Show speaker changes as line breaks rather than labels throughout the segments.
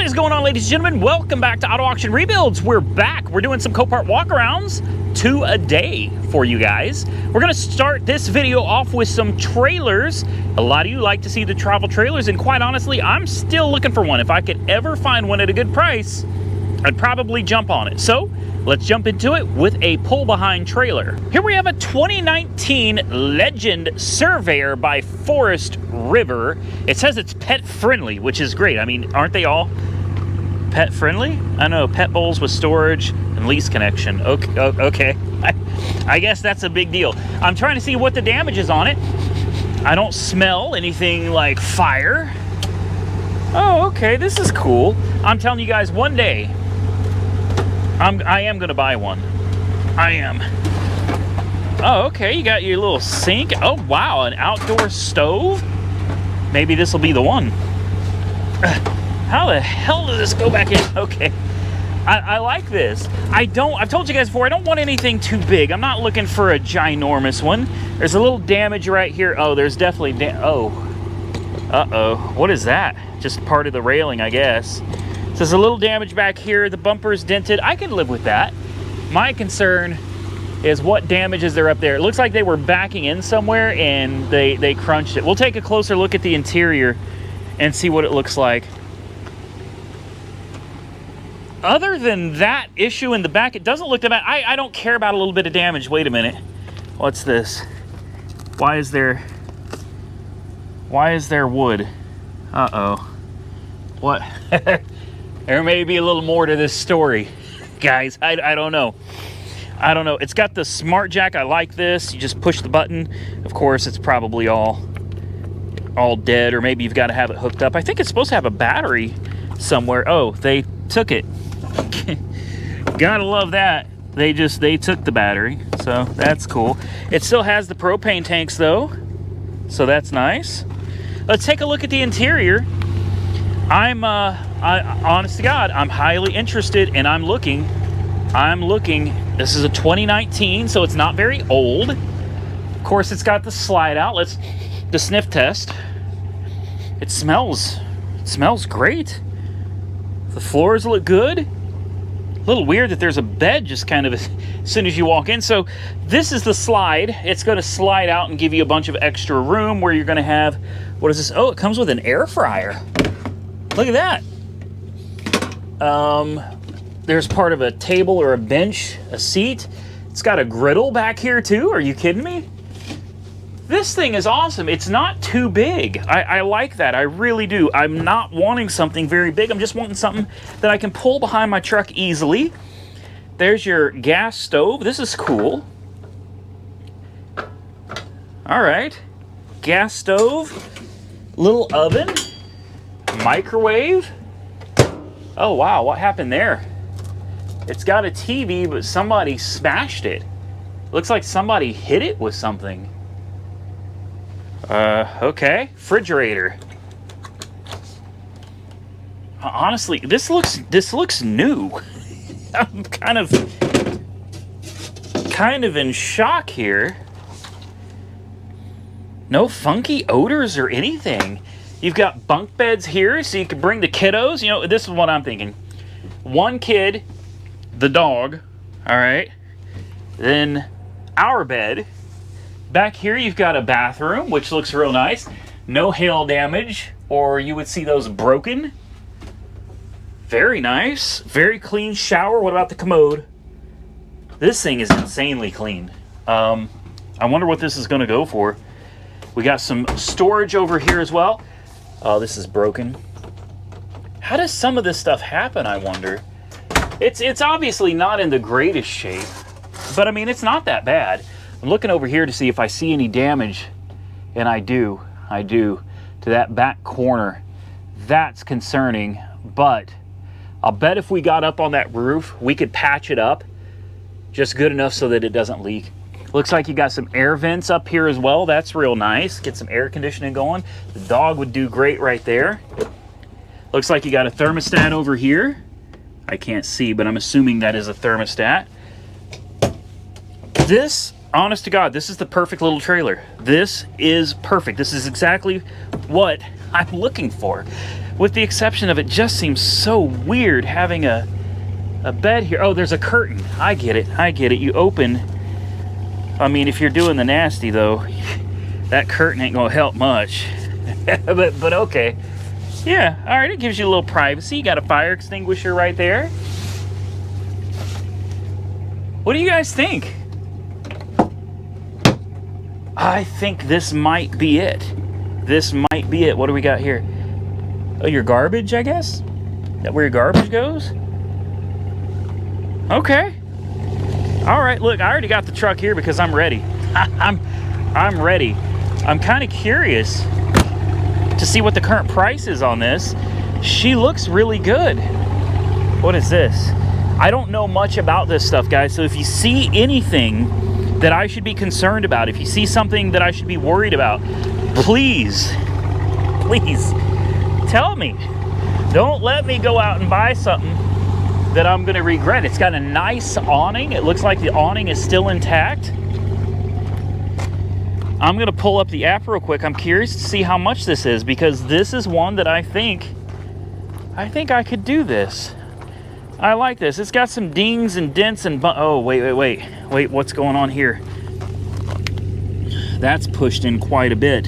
is going on, ladies and gentlemen? Welcome back to Auto Auction Rebuilds. We're back. We're doing some Copart walkarounds, 2 a day for you guys. We're going to start this video off with some trailers. A lot of you like to see the travel trailers, and quite honestly, I'm still looking for one. If I could ever find one at a good price, I'd probably jump on it. So let's jump into it with a pull-behind trailer. Here we have a 2019 Legend Surveyor by Forest River. It says it's pet-friendly, which is great. I mean, aren't they all pet-friendly? I know, pet bowls with storage and lease connection. Okay. I guess that's a big deal. I'm trying to see what the damage is on it. I don't smell anything like fire. Oh, okay, this is cool. I'm telling you guys, one day, I am gonna buy one. I am. Oh, okay, you got your little sink. Oh, wow, an outdoor stove? Maybe this will be the one. How the hell does this go back in? Okay, I like this. I've told you guys before, I don't want anything too big. I'm not looking for a ginormous one. There's a little damage right here. Oh, there's definitely, uh-oh, what is that? Just part of the railing, I guess. So there's a little damage back here. The bumper's dented. I can live with that. My concern is what damages are up there. It looks like they were backing in somewhere and they crunched it. We'll take a closer look at the interior and see what it looks like. Other than that issue in the back, it doesn't look that bad. I don't care about a little bit of damage. Wait a minute. What's this? Why is there wood? Uh-oh. What? There may be a little more to this story, guys. I don't know. I don't know. It's got the smart jack. I like this. You just push the button. Of course, it's probably all dead, or maybe you've got to have it hooked up. I think it's supposed to have a battery somewhere. Oh, they took it. Gotta love that. They took the battery, so that's cool. It still has the propane tanks though, so that's nice. Let's take a look at the interior. Honest to God, I'm highly interested, and I'm looking. This is a 2019, so it's not very old. Of course, it's got the slide out. The sniff test. It smells great. The floors look good. A little weird that there's a bed just kind of as soon as you walk in. So this is the slide. It's going to slide out and give you a bunch of extra room where you're going to have, what is this? Oh, it comes with an air fryer. Look at that. There's part of a table or a bench, a seat. It's got a griddle back here too. Are you kidding me? This thing is awesome. It's not too big. I like that. I really do. I'm not wanting something very big. I'm just wanting something that I can pull behind my truck easily. There's your gas stove. This is cool. All right. Gas stove. Little oven. Microwave. Oh, wow. What happened there? It's got a TV, but somebody smashed it. Looks like somebody hit it with something. Okay. Refrigerator. Honestly, this looks new. I'm kind of in shock here. No funky odors or anything. You've got bunk beds here, so you can bring the kiddos. You know, this is what I'm thinking. One kid, the dog, all right? Then our bed. Back here, you've got a bathroom, which looks real nice. No hail damage, or you would see those broken. Very nice. Very clean shower. What about the commode? This thing is insanely clean. I wonder what this is going to go for. We got some storage over here as well. Oh, this is broken. How does some of this stuff happen, I wonder? It's obviously not in the greatest shape, but I mean, it's not that bad. I'm looking over here to see if I see any damage, and I do, to that back corner. That's concerning, but I'll bet if we got up on that roof, we could patch it up just good enough so that it doesn't leak. Looks like you got some air vents up here as well. That's real nice. Get some air conditioning going. The dog would do great right there. Looks like you got a thermostat over here. I can't see, but I'm assuming that is a thermostat. This, honest to God, this is the perfect little trailer. This is perfect. This is exactly what I'm looking for. with the exception of it just seems so weird having a bed here. Oh, there's a curtain. I get it. I get it. You open. I mean, if you're doing the nasty, though, that curtain ain't gonna help much. but okay. Yeah, all right, it gives you a little privacy. You got a fire extinguisher right there. What do you guys think? I think this might be it. This might be it. What do we got here? Oh, your garbage, I guess? Is that where your garbage goes? Okay. All right, look, I already got the truck here because I'm ready. I'm ready. I'm kind of curious to see what the current price is on this. She looks really good. What is this? I don't know much about this stuff, guys, so if you see anything that I should be concerned about, if you see something that I should be worried about, please tell me. Don't let me go out and buy something that I'm gonna regret. It's got a nice awning. It looks like the awning is still intact. I'm gonna pull up the app real quick. I'm curious to see how much this is, because this is one that I think I could do this. I like this. It's got some dings and dents and oh, wait, what's going on here? That's pushed in quite a bit.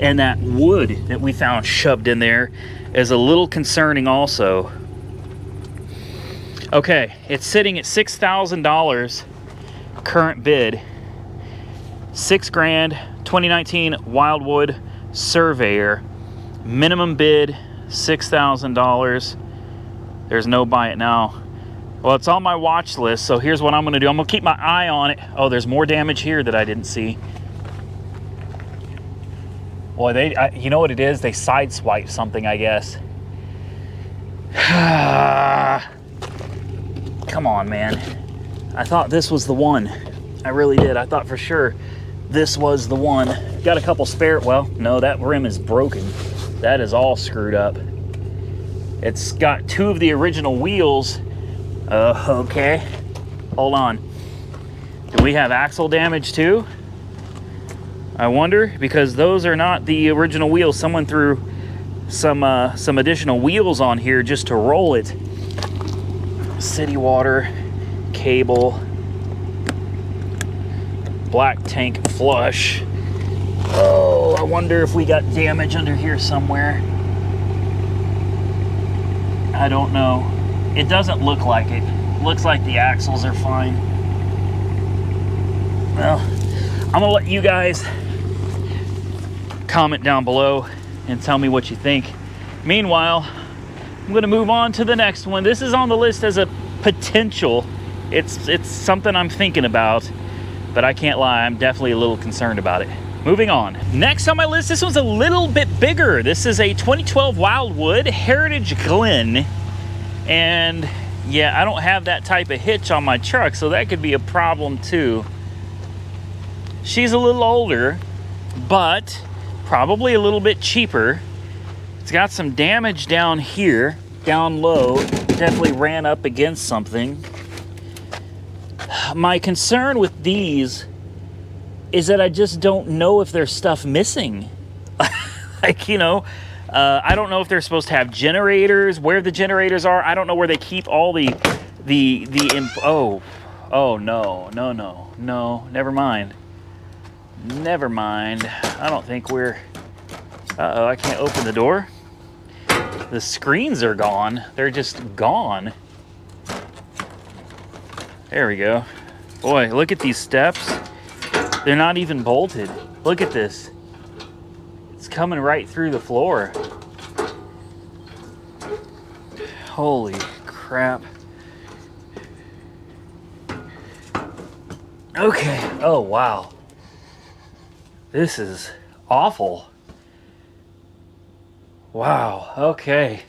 And that wood that we found shoved in there is a little concerning also. Okay, it's sitting at $6,000 current bid. $6,000, 2019 Wildwood Surveyor. Minimum bid $6,000. There's no buy it now. Well, it's on my watch list, so here's what I'm gonna do. I'm gonna keep my eye on it. Oh, there's more damage here that I didn't see. Boy, you know what it is? They sideswiped something, I guess. Come on, man. I thought this was the one. I really did. I thought for sure this was the one. Got a couple spare, well, no, that rim is broken. That is all screwed up. It's got two of the original wheels. Okay. Hold on. Do we have axle damage too? I wonder, because those are not the original wheels. Someone threw some additional wheels on here just to roll it. City water, cable, black tank flush. Oh, I wonder if we got damage under here somewhere. I don't know. It doesn't look like it. Looks like the axles are fine. Well, I'm gonna let you guys comment down below and tell me what you think. Meanwhile, I'm gonna move on to the next one. This is on the list as a potential. It's something I'm thinking about, but I can't lie, I'm definitely a little concerned about it. Moving on. Next on my list, this one's a little bit bigger. This is a 2012 Wildwood Heritage Glen. And yeah, I don't have that type of hitch on my truck, so that could be a problem too. She's a little older, but probably a little bit cheaper. It's got some damage down here, down low. Definitely ran up against something. My concern with these is that I just don't know if there's stuff missing. Like, you know, I don't know if they're supposed to have generators, where the generators are. I don't know where they keep all oh, no, never mind. Never mind. I don't think we're, uh-oh, I can't open the door. The screens are gone. They're just gone. There we go. Boy, look at these steps. They're not even bolted. Look at this. It's coming right through the floor. Holy crap. Okay. Oh, wow. This is awful. Wow. Okay.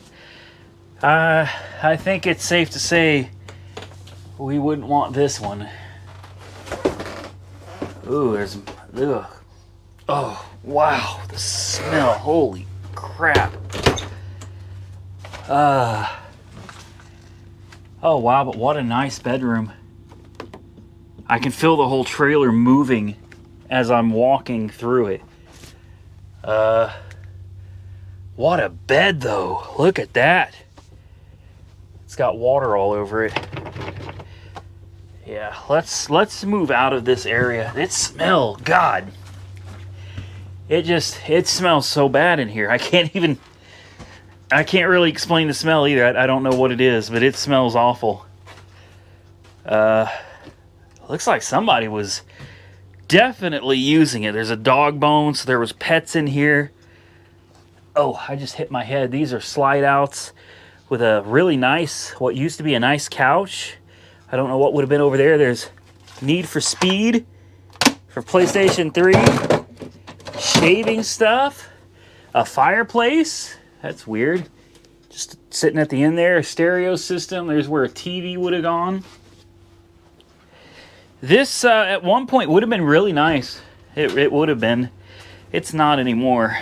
I think it's safe to say we wouldn't want this one. Ooh, there's, ugh. Oh, wow, the smell, holy crap. Oh, wow, but what a nice bedroom. I can feel the whole trailer moving as I'm walking through it. What a bed, though. Look at that. It's got water all over it. Yeah, let's move out of this area. It smells, God. It smells so bad in here. I can't really explain the smell either. I don't know what it is, but it smells awful. Looks like somebody was definitely using it. There's a dog bone, so there was pets in here. Oh, I just hit my head. These are slide outs with a really nice, what used to be a nice couch. I don't know what would have been over there. There's Need for Speed for PlayStation 3. Shaving stuff. A fireplace. That's weird. Just sitting at the end there. A stereo system. There's where a TV would have gone. This, at one point, would have been really nice. It would have been. It's not anymore.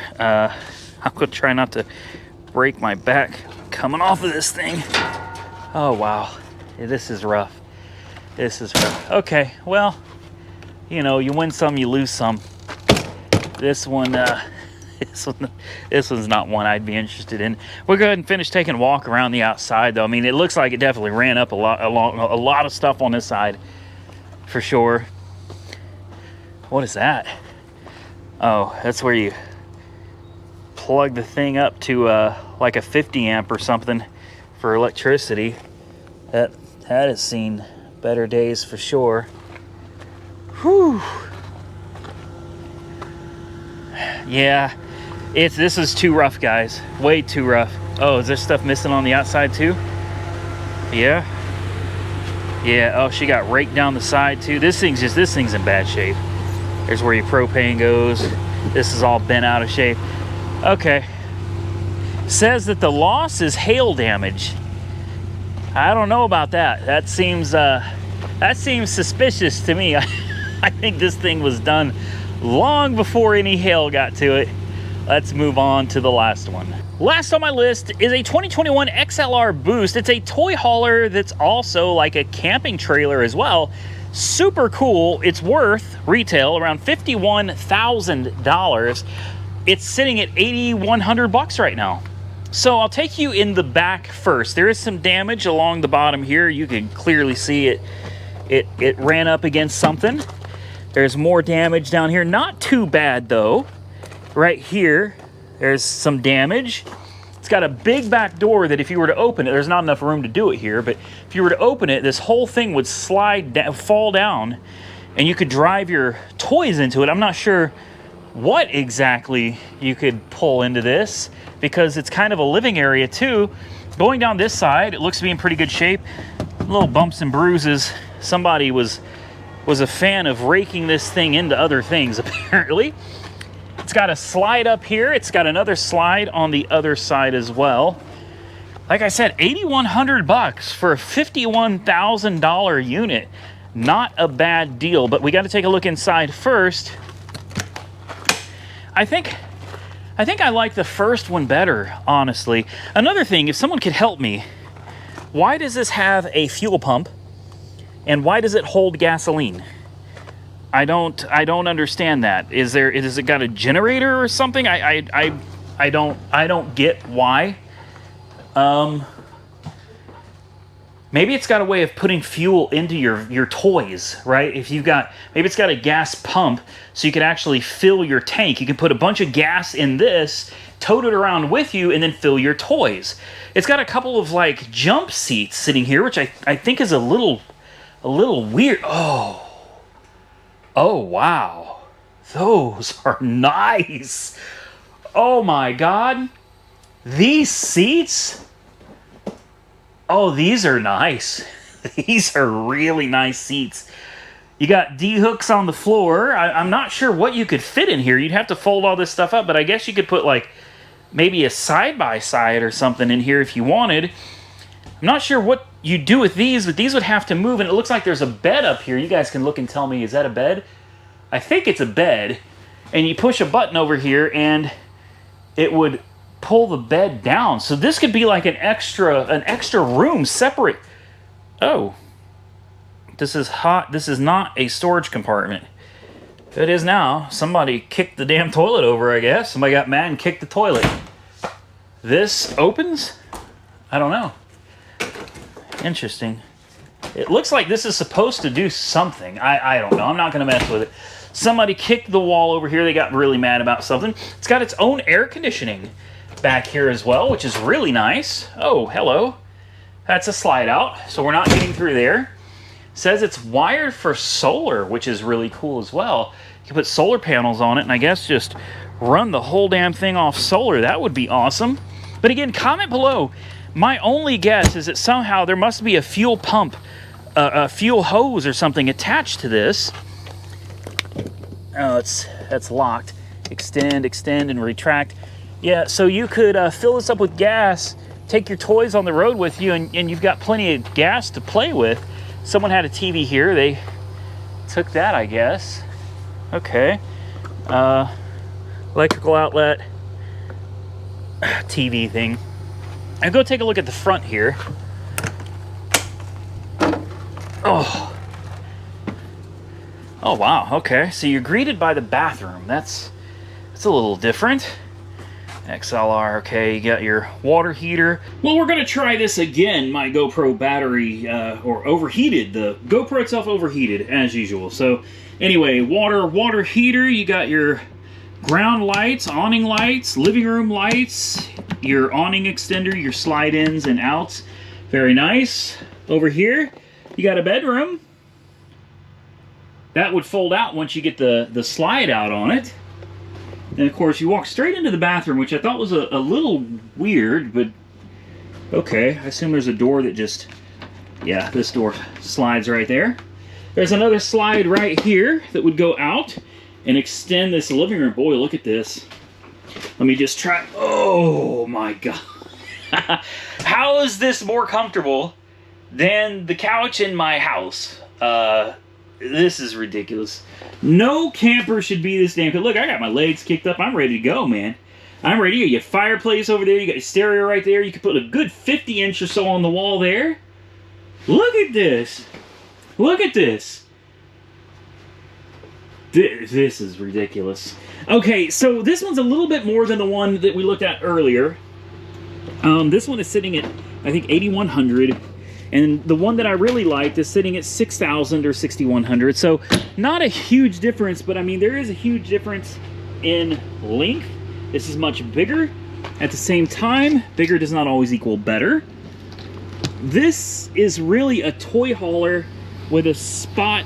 I'm going to try not to break my back coming off of this thing. Oh, wow. This is rough. This is rough. Okay, well, you know, you win some, you lose some. This one, this one's not one I'd be interested in. We'll go ahead and finish taking a walk around the outside, though. I mean, it looks like it definitely ran up a lot of stuff on this side, for sure. What is that? Oh, that's where you plug the thing up to like a 50 amp or something for electricity. That has seen better days for sure. Whew. Yeah, this is too rough, guys. Way too rough. Oh, is there stuff missing on the outside too? Yeah. Yeah, oh, she got raked down the side too. This thing's in bad shape. There's where your propane goes. This is all bent out of shape. Okay. Says that the loss is hail damage. I don't know about that. That seems suspicious to me. I think this thing was done long before any hail got to it. Let's move on to the last one. Last on my list is a 2021 XLR Boost. It's a toy hauler that's also like a camping trailer as well. Super cool. It's worth retail around $51,000. It's sitting at $8,100 right now. So I'll take you in the back first. There is some damage along the bottom here. You can clearly see it ran up against something. There's more damage down here. Not too bad though. Right here, there's some damage. It's got a big back door that if you were to open it, there's not enough room to do it here, but if you were to open it, this whole thing would slide down, fall down, and you could drive your toys into it. I'm not sure what exactly you could pull into this because it's kind of a living area too. Going down this side, it looks to be in pretty good shape. Little bumps and bruises. Somebody was a fan of raking this thing into other things, apparently. It's got a slide up here. It's got another slide on the other side as well. Like I said, $8,100 for a $51,000 unit. Not a bad deal, but we got to take a look inside first. I think I like the first one better, honestly. Another thing, if someone could help me, why does this have a fuel pump and why does it hold gasoline? I don't understand that. Is it got a generator or something? I don't get why. Maybe it's got a way of putting fuel into your toys, right? Maybe it's got a gas pump so you can actually fill your tank. You can put a bunch of gas in this, tote it around with you, and then fill your toys. It's got a couple of like jump seats sitting here, which I think is a little weird. Oh, wow. Those are nice. Oh my God. These seats. Oh, these are nice. These are really nice seats. You got D-hooks on the floor. I'm not sure what you could fit in here. You'd have to fold all this stuff up, but I guess you could put like maybe a side-by-side or something in here if you wanted. I'm not sure what you do with these, but these would have to move, and it looks like there's a bed up here. You guys can look and tell me, is that a bed? I think it's a bed, and you push a button over here, and it would pull the bed down. So this could be like an extra room separate. Oh, this is hot. This is not a storage compartment. It is now. Somebody kicked the damn toilet over, I guess. Somebody got mad and kicked the toilet. This opens? I don't know. Interesting. It looks like this is supposed to do something. I don't know. I'm not going to mess with it. Somebody kicked the wall over here. They got really mad about something. It's got its own air conditioning back here as well, which is really nice. Oh, hello. That's a slide out, so we're not getting through there. It says it's wired for solar, which is really cool as well. You can put solar panels on it and I guess just run the whole damn thing off solar. That would be awesome. But again, comment below. My only guess is that somehow there must be a fuel pump, a fuel hose or something attached to this. Oh, that's locked. Extend, and retract. Yeah, so you could fill this up with gas, take your toys on the road with you, and you've got plenty of gas to play with. Someone had a TV here. They took that, I guess. Okay. Electrical outlet. TV thing. And go take a look at the front here. Oh. Oh, wow. Okay. So you're greeted by the bathroom. That's a little different. XLR, okay, you got your water heater. Well, we're going to try this again. My GoPro battery, or overheated. The GoPro itself overheated, as usual. So, anyway, water heater. You got your ground lights, awning lights, living room lights, your awning extender, your slide-ins and outs. Very nice. Over here, you got a bedroom. That would fold out once you get the slide out on it. And of course, you walk straight into the bathroom, which I thought was a little weird, but okay. I assume there's a door that just, yeah, this door slides right there. There's another slide right here that would go out and extend this living room. Boy, look at this. Let me just try. Oh my God. How is this more comfortable than the couch in my house? This is ridiculous. No camper should be this damn good. Look, I got my legs kicked up. I'm ready to go, man. I'm ready. You got your fireplace over there. You got your stereo right there. You can put a good 50-inch or so on the wall there. Look at this. Look at this. This is ridiculous. Okay, so this one's a little bit more than the one that we looked at earlier. This one is sitting at, I think, 8,100. And the one that I really liked is sitting at 6,000 or 6,100. So not a huge difference, but I mean, there is a huge difference in length. This is much bigger. At the same time, bigger does not always equal better. This is really a toy hauler with a spot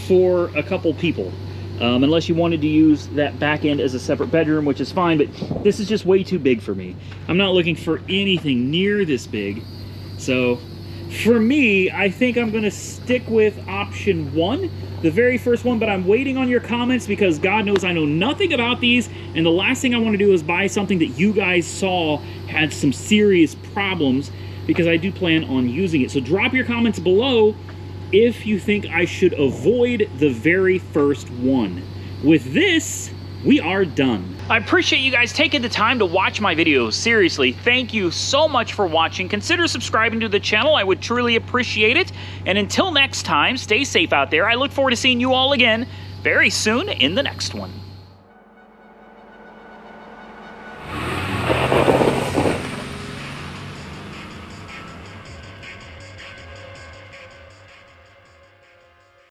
for a couple people. Unless you wanted to use that back end as a separate bedroom, which is fine, but this is just way too big for me. I'm not looking for anything near this big. So for me, I think I'm going to stick with option 1, the very first one, but I'm waiting on your comments because God knows I know nothing about these, and the last thing I want to do is buy something that you guys saw had some serious problems, because I do plan on using it. So drop your comments below if you think I should avoid the very first one. With this, we are done. I appreciate you guys taking the time to watch my videos. Seriously, thank you so much for watching. Consider subscribing to the channel. I would truly appreciate it. And until next time, stay safe out there. I look forward to seeing you all again very soon in the next one.